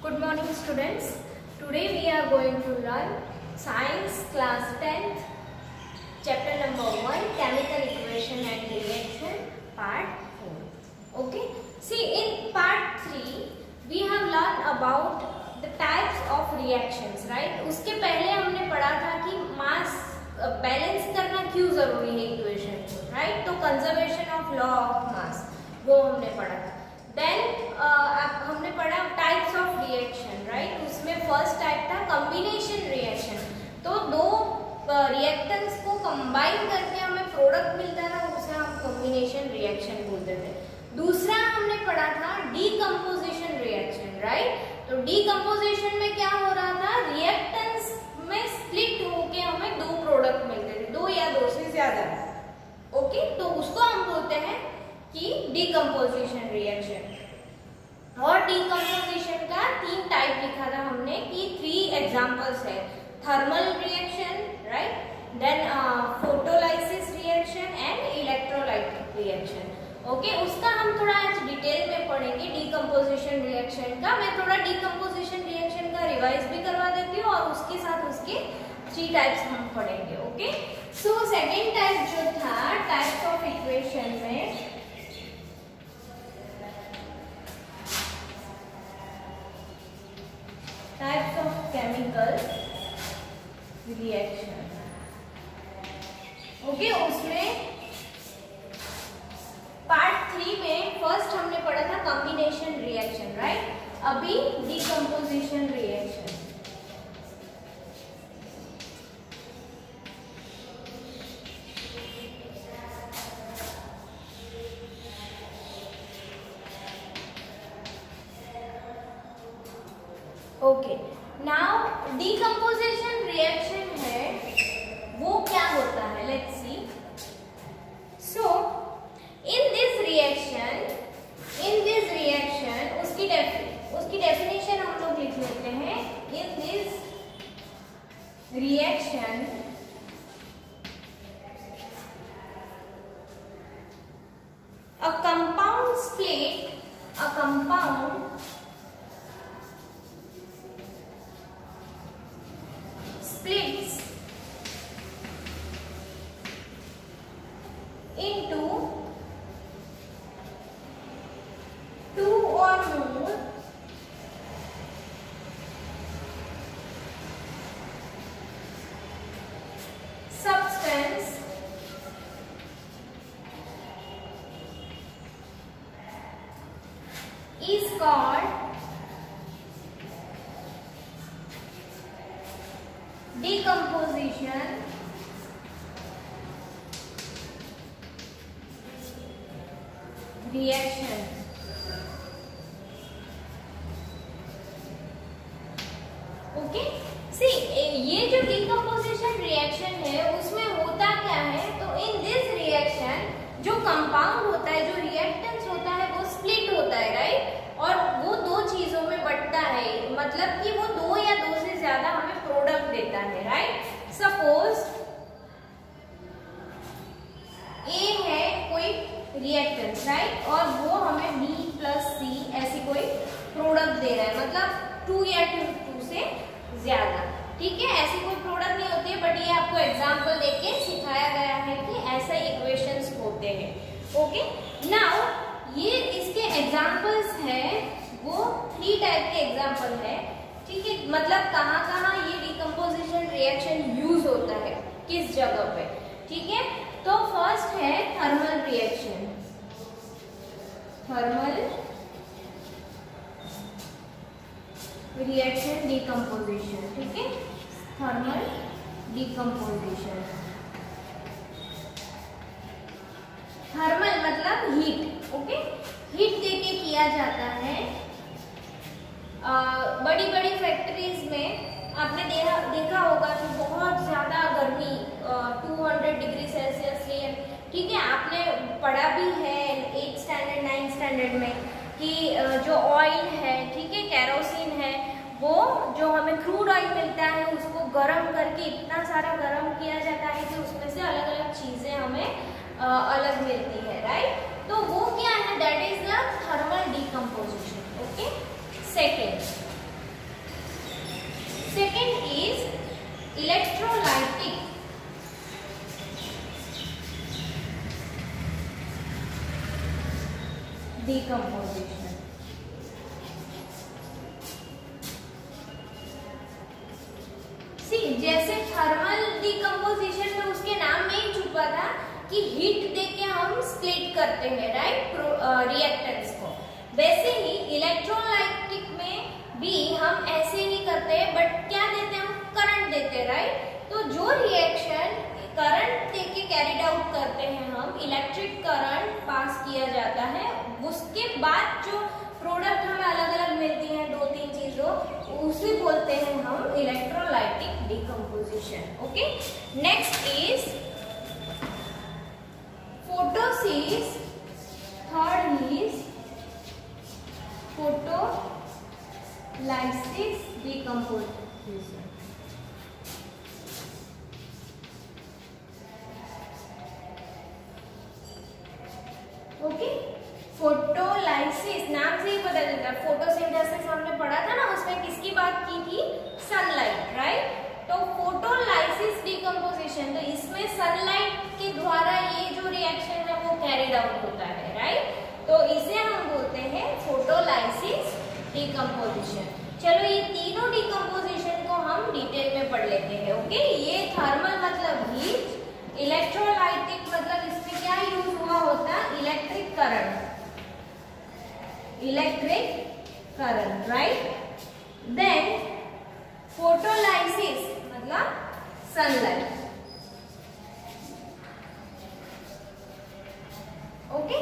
Good morning students. Today we are going to learn Science class 10th chapter number 1 Chemical Equation and Reaction part 4. Okay. See, in part 3 we have learned about the types of reactions, right? उसके पहले हमने पढ़ा था कि mass balance करना क्यों जरूरी है इक्वेशन को, राइट? तो conservation of law of mass वो हमने पढ़ा था। देन हमने पढ़ा टाइप्स ऑफ रिएक्शन, राइट? उसमें फर्स्ट टाइप था कॉम्बिनेशन रिएक्शन। तो दो रिएक्टेंट्स को कंबाइन करके हमें प्रोडक्ट मिलता था, उसे हम कॉम्बिनेशन रिएक्शन बोलते थे। दूसरा हमने पढ़ा था डीकंपोजिशन रिएक्शन, राइट? तो डीकंपोजिशन में क्या हो रहा था, रिएक्टेंट्स में स्प्लिट होके हमें दो प्रोडक्ट मिलते थे, दो या दो से ज्यादा। ओके, तो उसको हम बोलते हैं कि डीकंपोजिशन रिएक्शन। और डीकंपोजिशन का 3 टाइप लिखा था हमने कि 3 एग्जांपल्स है, thermal reaction, right? Then photolysis reaction and electrolytic reaction. Okay, उसका हम थोड़ा आज डिटेल में पढ़ेंगे डीकंपोजिशन रिएक्शन का। मैं थोड़ा डीकंपोजिशन रिएक्शन का रिवाइज भी करवा देती हूँ और उसके साथ उसके 3 टाइप्स हम पढ़ेंगे। ओके, सो सेकेंड टाइप जो था टाइप्स ऑफ इक्वेशन में, types of chemical reaction. Okay, उसमें पार्ट 3 में फर्स्ट हमने पढ़ा था कॉम्बिनेशन रिएक्शन, राइट? अभी decomposition reaction. Okay, now decomposition reaction है वो क्या होता है, let's see. So in this reaction उसकी डेफिनेशन हम लोग लिख लेते हैं। इन this reaction a compound splits into 2 or more substance is called decomposition reaction। Okay, see ये जो डीकंपोजिशन रिएक्शन है उसमें होता क्या है, तो इन दिस रिएक्शन जो कंपाउंड होता है, जो रिएक्टेंट्स होता है वो स्प्लिट होता है, राइट? और वो 2 चीजों में बंटता है, मतलब कि वो 2 या 2 से ज्यादा हमें प्रोडक्ट देता है, राइट? सपोज ए है कोई रिएक्टेंट, राइट? और वो हमें B + C ऐसी कोई प्रोडक्ट दे रहा है, मतलब 2 या 2 से ज्यादा, ठीक है? ऐसी कोई प्रोडक्ट नहीं होती है, बट ये आपको एग्जांपल देके सिखाया गया है कि ऐसे इक्वेशंस होते हैं। ओके, नाउ ये इसके एग्जांपल्स है वो 3 टाइप के एग्जांपल है, ठीक है? मतलब कहाँ ये डीकंपोजिशन रिएक्शन यूज होता है, किस जगह पे, ठीक है? तो फर्स्ट है thermal reaction, thermal reaction decomposition, ठीक है? थर्मल डीकंपोजिशन, थर्मल मतलब हीट। ओके, हीट देके किया जाता है। बड़ी बड़ी फैक्ट्रीज में आपने देखा होगा कि बहुत ज्यादा गर्मी 200 डिग्री सेल्सियस है, ठीक है? आपने पढ़ा भी है 8th स्टैंडर्ड 9th स्टैंडर्ड में कि जो ऑयल है, ठीक है, केरोसिन है, वो जो हमें क्रूड ऑयल मिलता है उसको गर्म करके इतना सारा गर्म किया जाता है कि उसमें से अलग अलग चीजें हमें अलग मिलती है, राइट? तो वो क्या है, that is the thermal decomposition. Okay, second electrolytic decomposition. जैसे थर्मल डिकम्पोजिशन में उसके नाम में ही छुपा था कि हीट देके हम स्प्लिट करते हैं, राइट, रिएक्टेंट्स को। वैसे ही इलेक्ट्रोलाइटिक में भी हम ऐसे ही करते हैं, बट क्या देते हैं, हम करंट देते हैं, राइट। तो जो रिएक्शन करंट देके कैरिड आउट करते हैं हम, इलेक्ट्रिक करंट पास किया जाता है, उसके बाद जो प्रोडक्ट हमें अलग अलग मिलती हैं, दो तीन चीजों, उसे बोलते हैं हम electrolytic decomposition. Okay, next is photosis. Third is photolysis decomposition. Okay, photolysis नाम से ही पता चलता है। फोटोसिंथेसिस हमने पढ़ा था ना, उसमें किसकी बात की थी, सनलाइट, राइट। तो फोटोलाइसिस डिकम्पोजिशन, तो इसमें सनलाइट के द्वारा ये जो रिएक्शन है वो कैरिड आउट होता है, राइट। तो इसे हम बोलते हैं फोटोलाइसिस डिकम्पोजिशन। चलो ये तीनों डिकम्पोजिशन को हम डिटेल में पढ़ लेते हैं। ओके, ये थर्मल मतलब हीट, इलेक्ट्रोलाइटिक मतलब इसमें क्या यूज हुआ होता है, electric current, right. Then photolysis मतलब सनलाइट। ओके,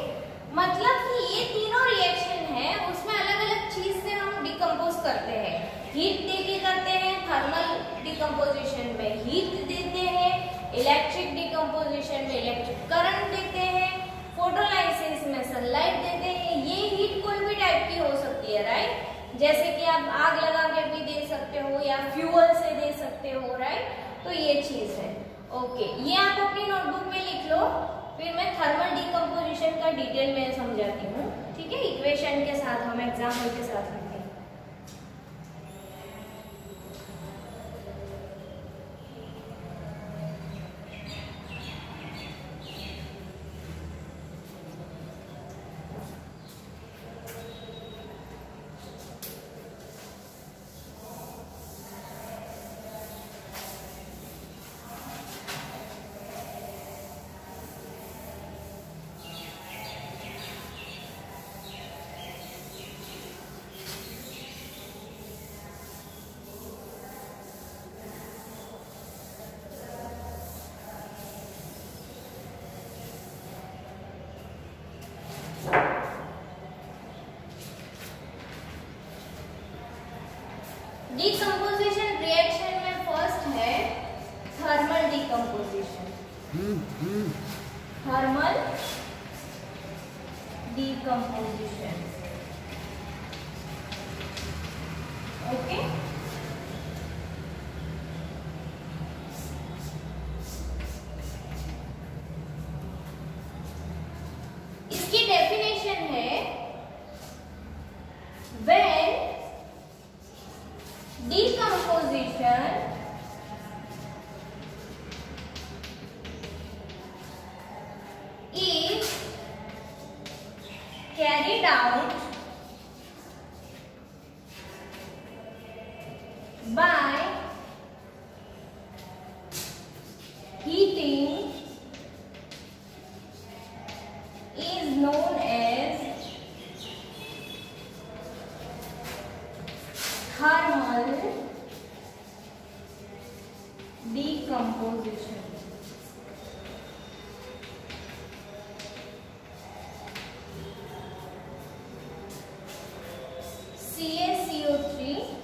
मतलब कि ये तीनों रिएक्शन है, उसमें अलग अलग चीज से हम डिकम्पोज करते हैं। हीट देके करते हैं, थर्मल डिकम्पोजिशन में हीट देते हैं, इलेक्ट्रिक डिकम्पोजिशन में इलेक्ट्रिक करंट देते हैं, फोटोलाइसिस में सनलाइट देते हैं। ये हीट कोई भी टाइप की हो सकती है, राइट। जैसे कि आप आग लगा के भी दे सकते हो या फ्यूल से दे सकते हो, राइट। तो ये चीज है। ओके, ये आप अपनी नोटबुक में लिख लो, फिर मैं थर्मल डिकम्पोजिशन का डिटेल में समझाती हूँ, ठीक है, इक्वेशन के साथ, हम एग्जाम्पल के साथ लिखेंगे। डिकम्पोजिशन रिएक्शन में फर्स्ट है thermal decomposition. Thermal decomposition, okay. इसकी डेफिनेशन है, when decomposition is carried out by heating is known as thermal decomposition। CaCO3 is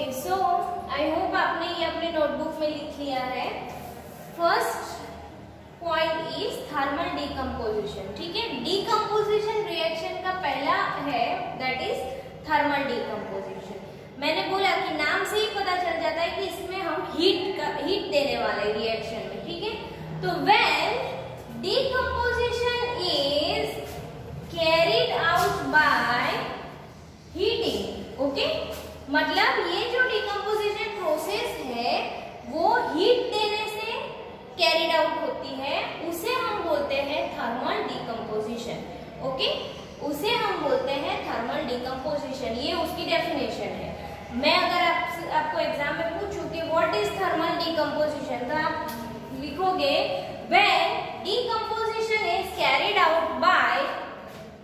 okay, so I hope आपने ये अपने नोटबुक में लिख लिया है। First point is thermal decomposition. ठीक है, डिकम्पोजिशन रिएक्शन का पहला है दैट इज थर्मल डिकम्पोजिशन। मैंने बोला कि नाम से ही पता चल जाता है कि इसमें हम हीट देने वाले रिएक्शन में। ठीक है, तो when decomposition is carried out by heating. Okay, मतलब ये जो डिकम्पोजिशन प्रोसेस है वो हीट देने से कैरिड आउट होती है, उसे हम बोलते हैं थर्मल डिकम्पोजिशन। ओके, उसे हम बोलते हैं थर्मल डिकम्पोजिशन। ये उसकी डेफिनेशन है। मैं अगर आपको एग्जाम में पूछूं कि व्हाट इज थर्मल डिकम्पोजिशन, तो आप लिखोगे when decomposition is carried out by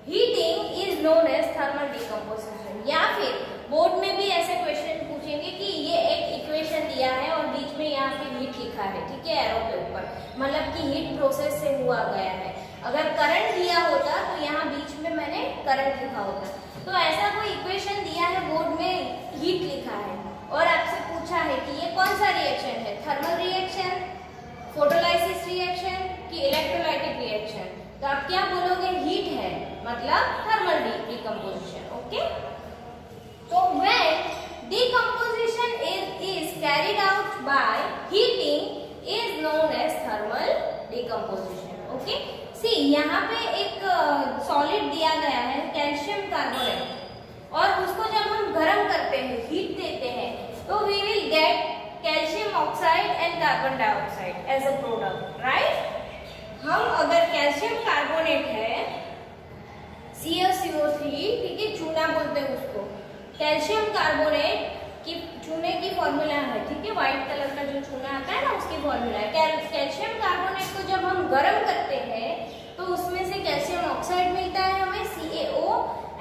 heating is known as thermal decomposition. या फिर बोर्ड में भी ऐसे क्वेश्चन पूछेंगे कि ये एक इक्वेशन दिया है और बीच में यहाँ पे हीट लिखा है। ठीक है, एरो के ऊपर, मतलब कि हीट प्रोसेस से हुआ गया है। अगर करंट दिया होता तो यहाँ बीच में मैंने करंट लिखा होता। तो ऐसा कोई इक्वेशन दिया है, बोर्ड में हीट लिखा है और आपसे पूछा है कि ये कौन सा रिएक्शन है, थर्मल रिएक्शन, फोटोलाइसिस रिएक्शन कि इलेक्ट्रोलाइटिक रिएक्शन, तो आप क्या बोलोगे, हीट है, मतलब थर्मल डिकम्पोजिशन। ओके, तो when decomposition is carried out by heating is known as thermal decomposition. Okay, see यहाँ पे एक सॉलिड दिया गया है कैल्शियम कार्बोनेट, और उसको जब हम गर्म करते हैं, हीट देते हैं, तो we will get calcium oxide and carbon dioxide as a product, right. हम अगर कैल्शियम कार्बोनेट है CaCO3, ठीक है, चूना बोलते हैं उसको, कैल्शियम कार्बोनेट की चूने की फॉर्मूला है। ठीक है, व्हाइट कलर का जो चूना आता है ना, उसकी फॉर्मूला है। कैल्शियम कार्बोनेट को जब हम गर्म करते हैं तो उसमें से कैल्शियम ऑक्साइड मिलता है हमें, CaO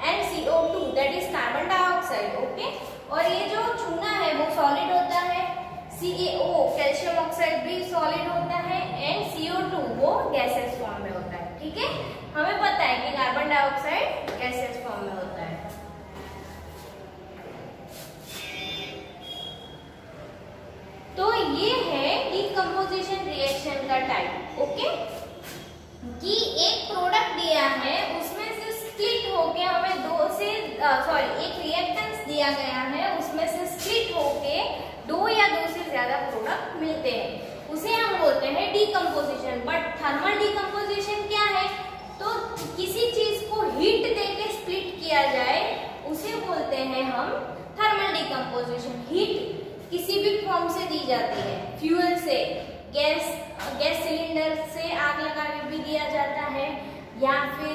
and CO2 that is carbon dioxide. Okay, और ये जो चूना है वो सॉलिड होता है, CaO कैल्शियम ऑक्साइड भी सॉलिड होता है एंड CO2 वो गैसेस फॉर्म में होता है। ठीक है, हमें पता है कि कार्बन डाइऑक्साइड गैसेस फॉर्म में होता है। तो ये है डिकम्पोजिशन रिएक्शन का टाइप। ओके, कि एक प्रोडक्ट दिया है, उसमें से स्प्लिट होके हमें एक रिएक्टेंस दिया गया है, उसमें से स्प्लिट होके दो या दो से ज्यादा प्रोडक्ट मिलते हैं, उसे हम बोलते हैं डिकम्पोजिशन। बट थर्मल डिकम्पोजिशन क्या है, तो किसी चीज को हीट देके स्प्लिट किया जाए उसे बोलते हैं हम थर्मल डिकम्पोजिशन। हीट किसी भी फॉर्म से दी जाती है, फ्यूल से, गैस सिलेंडर से आग लगा के भी दिया जाता है, या फिर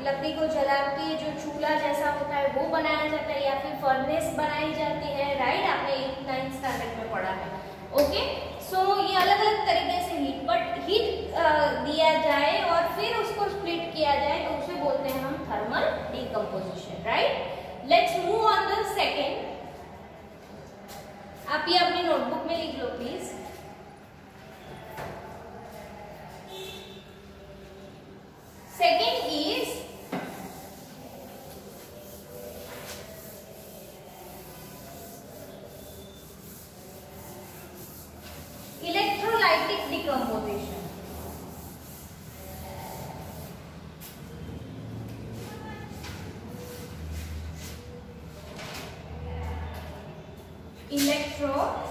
लकड़ी को जला के जो चूल्हा जैसा होता है वो बनाया जाता है, या फिर फर्नेस बनाई जाती है, राइट, आपने 8th-9th स्टैंडर्ड में पढ़ा है। ओके, सो ये अलग अलग तरीके से हीट दिया जाए और फिर उसको स्प्लिट किया जाए तो उसे बोलते हैं हम thermal decomposition, right. Let's move on the second. आप ये अपनी नोटबुक में लिख लो please. Second is electrolytic decomposition. Electrolytic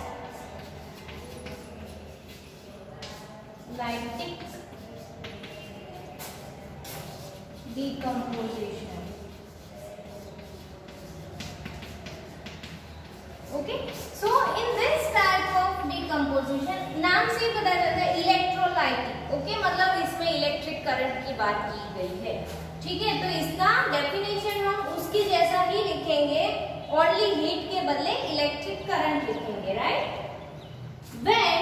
decomposition. Okay, so in this type of decomposition, नाम से ही पता चलता है इलेक्ट्रोलाइटिक। ओके, मतलब इसमें इलेक्ट्रिक करंट की बात की गई है। ठीक है, तो इसका डेफिनेशन हम उसकी जैसा ही लिखेंगे, ओनली हीट के बदले इलेक्ट्रिक करंट लिखेंगे, right. When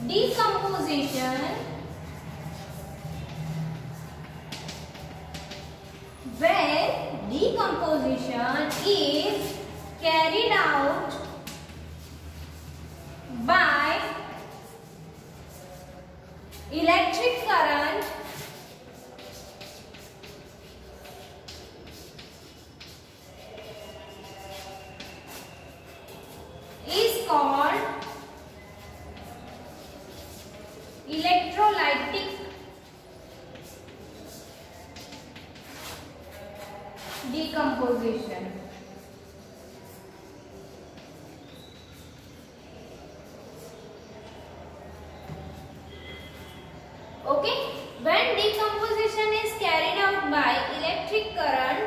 decomposition is carried out by electric current electrolytic decomposition. Okay, when decomposition is carried out by electric current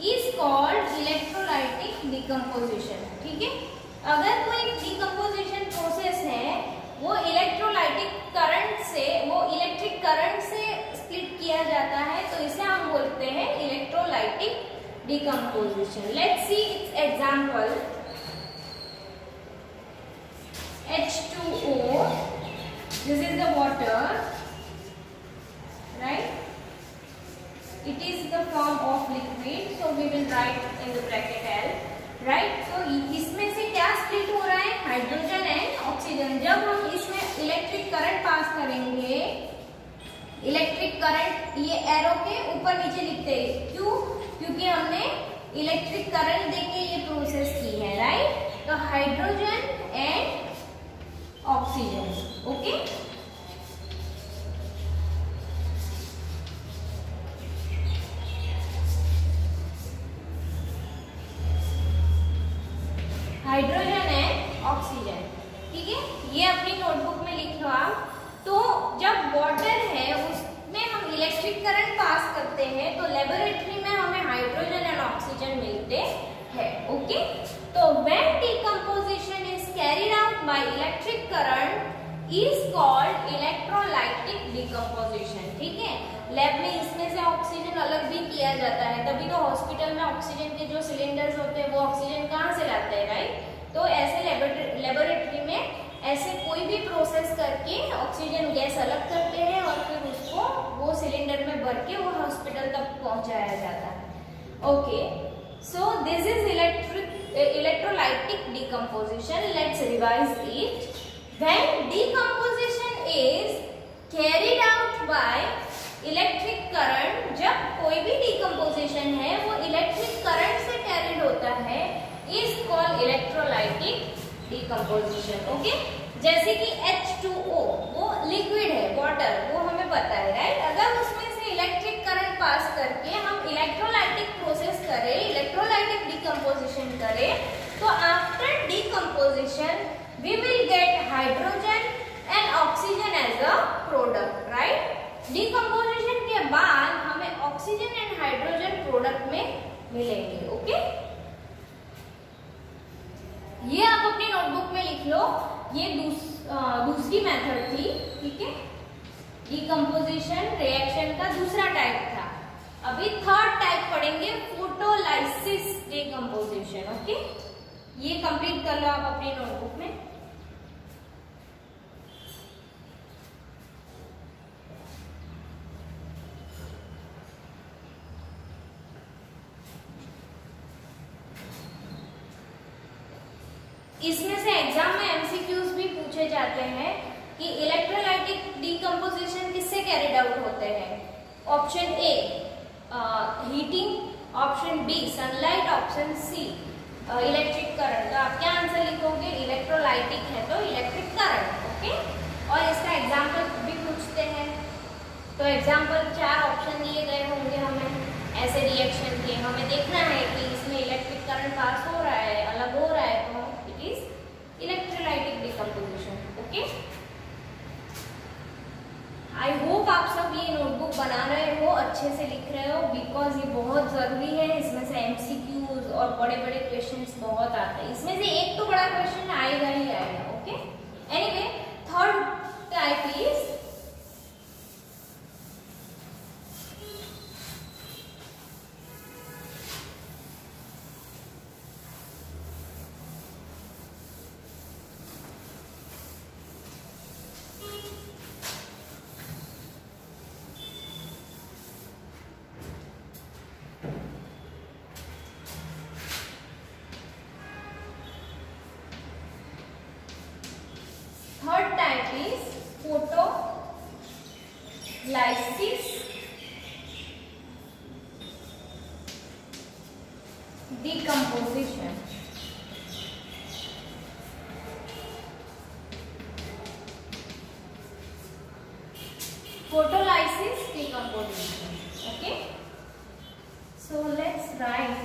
is called electrolytic decomposition. ठीक है, अगर कोई decomposition process है वो इलेक्ट्रोलाइटिक करंट से स्प्लिट किया जाता है तो इसे हम बोलते हैं electrolytic decomposition. Let's see its example. H2O. This is the water, right? It is the form of liquid, so we will write in the bracket L, right? So इसमें से क्या स्प्लिट हो रहा है? Hydrogen and oxygen. जब हम इसमें electric current pass करेंगे, इलेक्ट्रिक करंट ये एरो के ऊपर नीचे लिखते हैं. क्यों? क्योंकि हमने इलेक्ट्रिक करंट देके ये प्रोसेस की है, राइट? तो hydrogen and oxygen. Okay, hydrogen and oxygen. ठीक है, ये अपनी नोटबुक में लिख लो आप. तो जब वाटर है उसमें हम इलेक्ट्रिक करंट पास करते हैं तो लेबोरेटरी में हमें हाइड्रोजन एंड ऑक्सीजन मिलते हैं. ओके, तो when decomposition is carried out by electric current is called electrolytic decomposition. ठीक है, लैब में इसमें से ऑक्सीजन अलग भी किया जाता है, तभी तो हॉस्पिटल में ऑक्सीजन के जो सिलेंडर्स होते हैं वो ऑक्सीजन कहाँ से लाते हैं, राइट? तो ऐसे लेबोरेटरी में ऐसे कोई भी प्रोसेस करके ऑक्सीजन गैस अलग करते हैं और फिर उसको वो सिलेंडर में भर के वो हॉस्पिटल तक पहुंचाया जाता है. Okay, so this is electrolytic decomposition. Let's revise it. When decomposition is carried out by electric current, जब कोई भी डिकम्पोजिशन है वो इलेक्ट्रिक करंट से कैरिड होता है, is called electrolytic decomposition. Okay, जैसे कि H2O वो लिक्विड है, वाटर, वो हमें पता है, राइट? अगर उसमें से इलेक्ट्रिक करंट पास करके हम इलेक्ट्रोलाइटिक प्रोसेस करें, इलेक्ट्रोलाइटिक डिकम्पोजिशन करें, तो after decomposition we will get hydrogen and oxygen as a product, right? Decomposition के बाद हमें ऑक्सीजन एंड हाइड्रोजन प्रोडक्ट में मिलेंगे. ओके, ये आप अपनी नोटबुक में लिख लो. ये दूसरी मेथड थी. ठीक है, डिकम्पोजिशन रिएक्शन का दूसरा टाइप था. अभी थर्ड टाइप पढ़ेंगे, फोटोलाइसिस डिकम्पोजिशन. ओके, ये कंप्लीट कर लो आप अपनी नोटबुक में. इसमें से एग्जाम में एमसीक्यूज भी पूछे जाते हैं कि इलेक्ट्रोलाइटिक डिकम्पोजिशन किससे कैरिड आउट होते हैं. Option A heating, option B sunlight, option C electric current. तो आप क्या आंसर लिखोगे? इलेक्ट्रोलाइटिक है तो इलेक्ट्रिक करंट. ओके, और इसका एग्जाम्पल भी पूछते हैं. तो एग्जाम्पल 4 ऑप्शन दिए गए होंगे हमें ऐसे रिएक्शन के. हमें देखना है कि इसमें इलेक्ट्रिक करंट पास हो रहा है, अलग हो रहा है, तो it is electrolytic decomposition. Okay, I hope आप सब ये नोटबुक बना रहे हो, अच्छे से लिख रहे हो, बिकॉज ये बहुत जरूरी है. इसमें से एमसीक्यूज और बड़े बड़े क्वेश्चंस बहुत आते हैं. इसमें से एक तो बड़ा क्वेश्चन आएगा ही आएगा. Okay, anyway, third type is photolysis decomposition. photolysis, decomposition. Okay, so let's write.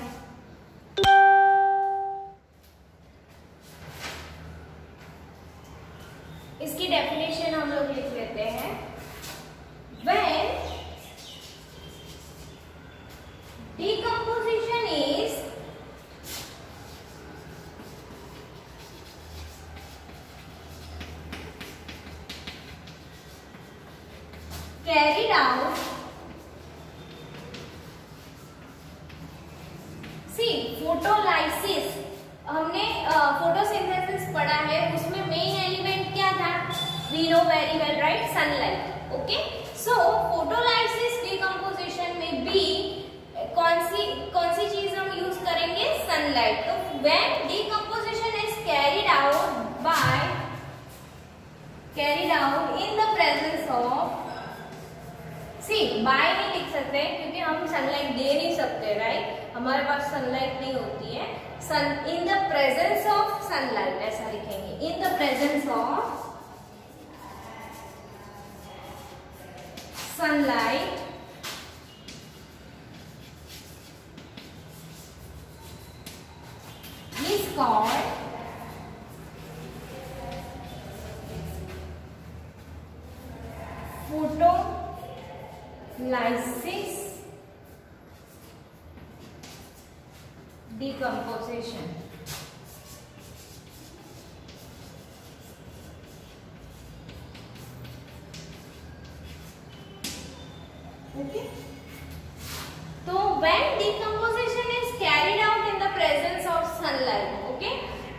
इसकी डेफिनेशन हम लोग लिख लेते हैं. When decomposition is carried out, see photolysis हमने फोटोसिंथेसिस पढ़ा है, उसमें मेन एलिमेंट क्या था? We know very well, right? Sunlight. Okay, so photolysis decomposition में भी कौन सी चीज हम यूज करेंगे? सनलाइट. तो when decomposition is carried out in the presence of, see by नहीं लिख सकते क्योंकि हम सनलाइट दे नहीं सकते, राइट? हमारे पास सनलाइट नहीं होती है. इन द प्रेजेंस ऑफ सनलाइट ऐसा लिखेंगे. इन the presence of sunlight is called photolysis decomposition. Okay, तो when decomposition is carried out in the presence of sunlight, okay,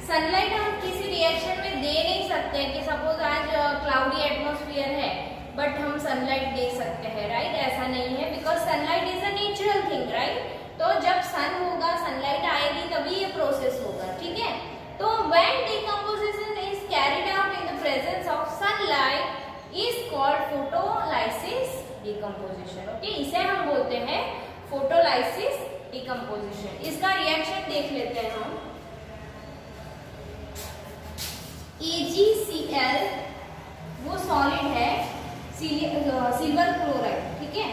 sunlight हम किसी रिएक्शन में दे नहीं सकते हैं कि सपोज आज क्लाउडी एटमॉस्फेयर है बट हम सनलाइट दे सकते हैं, राइट? ऐसा नहीं है, because sunlight is a natural thing, right? तो जब सन होगा, सनलाइट आएगी, तभी ये प्रोसेस होगा. ठीक है, तो when decomposition is carried out in the presence of sunlight is called photolysis decomposition. Okay, इसे हम बोलते हैं फोटोलाइसिस डिकम्पोजिशन. इसका रिएक्शन देख लेते हैं हम. AgCl वो सॉलिड है, सिल्वर क्लोराइड. ठीक है,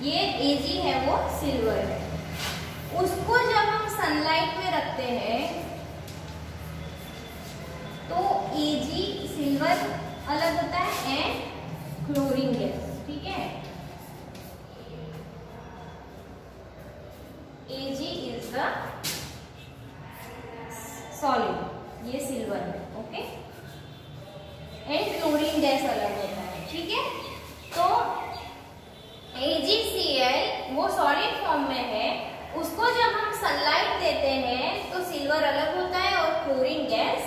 ये Ag है, वो सिल्वर है. उसको जब हम सनलाइट में रखते हैं तो Ag सिल्वर अलग होता है एंड क्लोरीन गैस. ठीक है, Ag is the solid, ये सिल्वर है. ओके, एंड क्लोरीन गैस अलग होता है. ठीक है, तो AgCl वो सॉलिड फॉर्म में है, उसको जब हम सनलाइट देते हैं तो सिल्वर अलग होता है और क्लोरीन गैस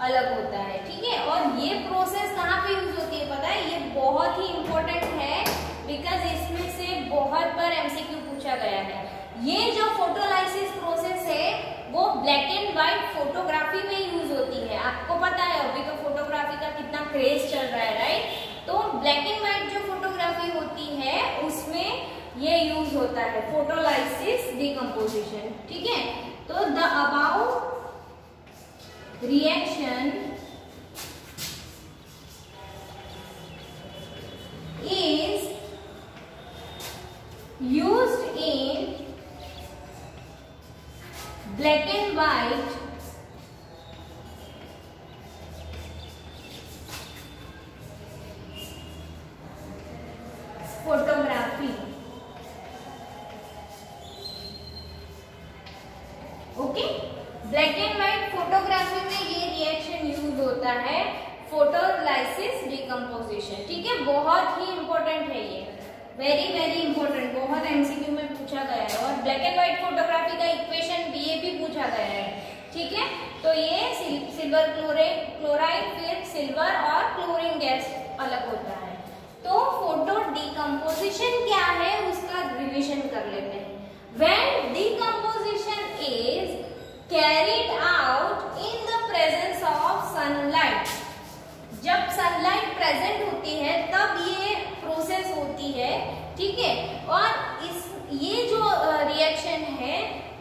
अलग होता है. ठीक है, और ये प्रोसेस कहाँ पे यूज होती है पता है? ये बहुत ही इंपॉर्टेंट है बिकॉज इसमें से बहुत बार MCQ पूछा गया है. ये जो फोटोलाइसिस प्रोसेस है वो ब्लैक एंड व्हाइट फोटोग्राफी में यूज होती है. आपको पता है अभी तो फोटोग्राफी का कितना क्रेज चल रहा है, राइट? तो ब्लैक एंड व्हाइट जो फोटोग्राफी होती है उसमें ये यूज होता है फोटोलाइसिस डिकम्पोजिशन. ठीक है, तो the about reaction is used in black and white photography. Okay, black and white photography में ये रिएक्शन यूज होता है फोटोलाइसिस डिकम्पोजिशन. ठीक है, बहुत ही इंपॉर्टेंट है ये, वेरी वेरी इंपॉर्टेंट. बहुत एमसीक्यू में पूछा गया है और ब्लैक एंड व्हाइट फोटोग्राफी का इक्वेशन ये भी पूछा गया है. ठीक है, तो ये सिल्वर क्लोराइड फिर सिल्वर और क्लोरीन गैस अलग होता है. तो फोटो डिकम्पोजिशन क्या है उसका रिविजन कर लेते हैं. When decomposition is carried out in the presence of sunlight, जब सनलाइट प्रेजेंट होती है तब ये प्रोसेस होती है. ठीक है, और ये जो रिएक्शन है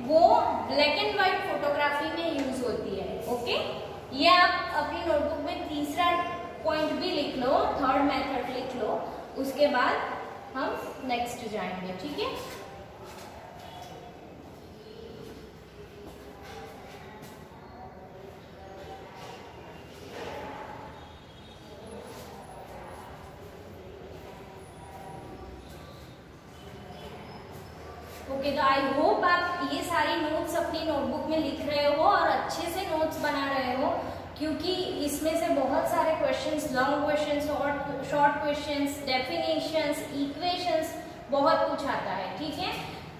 वो ब्लैक एंड व्हाइट फोटोग्राफी में यूज होती है. ओके, ये आप अपनी नोटबुक में तीसरा पॉइंट भी लिख लो, थर्ड मेथड लिख लो, उसके बाद हम नेक्स्ट जाएंगे, ठीक है। ओके, तो आई होप आप ये सारी नोट्स अपनी नोटबुक में लिख रहे हो और अच्छे से नोट्स बना रहे हो, क्योंकि इसमें से बहुत सारे questions, long questions, short questions, definitions, equations, बहुत कुछ आता है, ठीक है।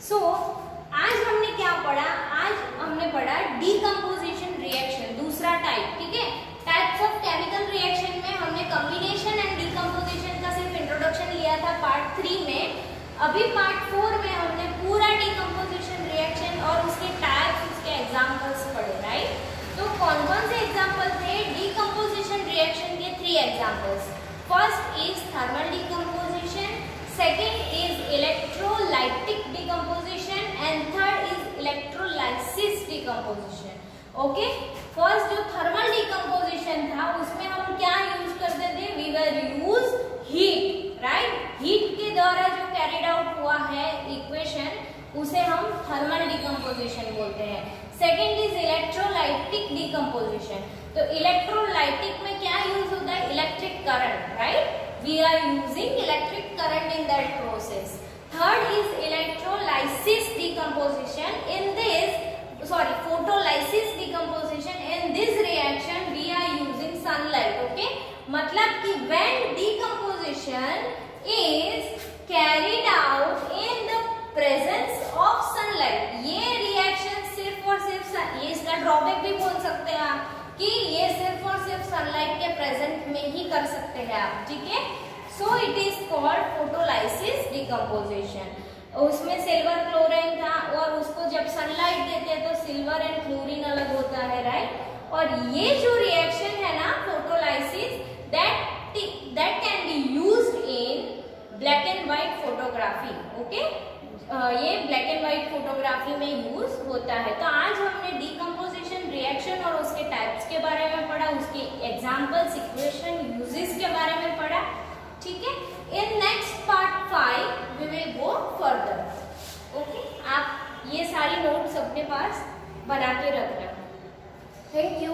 सो आज हमने क्या पढ़ा? आज हमने पढ़ा डीकम्पोजिशन रिएक्शन, दूसरा टाइप, ठीक है। टाइप्स ऑफ केमिकल रिएक्शन में हमने कॉम्बिनेशन एंड डीकम्पोजिशन का सिर्फ इंट्रोडक्शन लिया था पार्ट 3 में। अभी पार्ट 4 में हमने पूरा डीकम्पोजिशन रिएक्शन और उसके टाइप्स, उसके एग्जांपल्स पढ़े, राइट। तो कौन कौन से एग्जांपल थे डीकम्पोजिशन रिएक्शन के? 3 examples. First is thermal decomposition, second is electrolytic decomposition and third is electrolysis decomposition. Okay, first जो थर्मल डीकम्पोजिशन था उसमें हम क्या यूज करते थे? We were use heat, right. Heat के द्वारा जो कैरिड आउट हुआ है इक्वेशन, उसे हम थर्मल डीकम्पोजिशन बोलते हैं। Second is electrolytic decomposition. तो इलेक्ट्रोलाइटिक में क्या यूज होता है? Electric current, right. We are using electric current in that process. Third is electrolysis decomposition. In this photolysis decomposition, in this reaction we are using sunlight. Okay, मतलब कि when decomposition is carried out in the presence of sunlight, ये reaction सिर्फ और सिर्फ, ये इसका drawback भी बोल सकते हैं आप कि ये सिर्फ और सिर्फ सनलाइट के प्रेजेंट में ही कर सकते हैं आप, ठीक है। So it is called photolysis decomposition. उसमें सिल्वर क्लोराइन था और उसको जब सनलाइट देते हैं तो सिल्वर एंड क्लोरीन अलग होता है, राइट। और ये जो रिएक्शन है ना photolysis, that can be used in black and white photography. Okay, ये ब्लैक एंड व्हाइट फोटोग्राफी में यूज होता है। तो आज हमने डीकम्पोजिशन रिएक्शन और उसके टाइप्स के बारे में पढ़ा, उसके एग्जांपल्स, इक्वेशन, यूजेस के बारे में पढ़ा, ठीक है। In next part 5 we will go further. Okay, आप ये सारी नोट्स अपने पास बना के रखना। Thank you.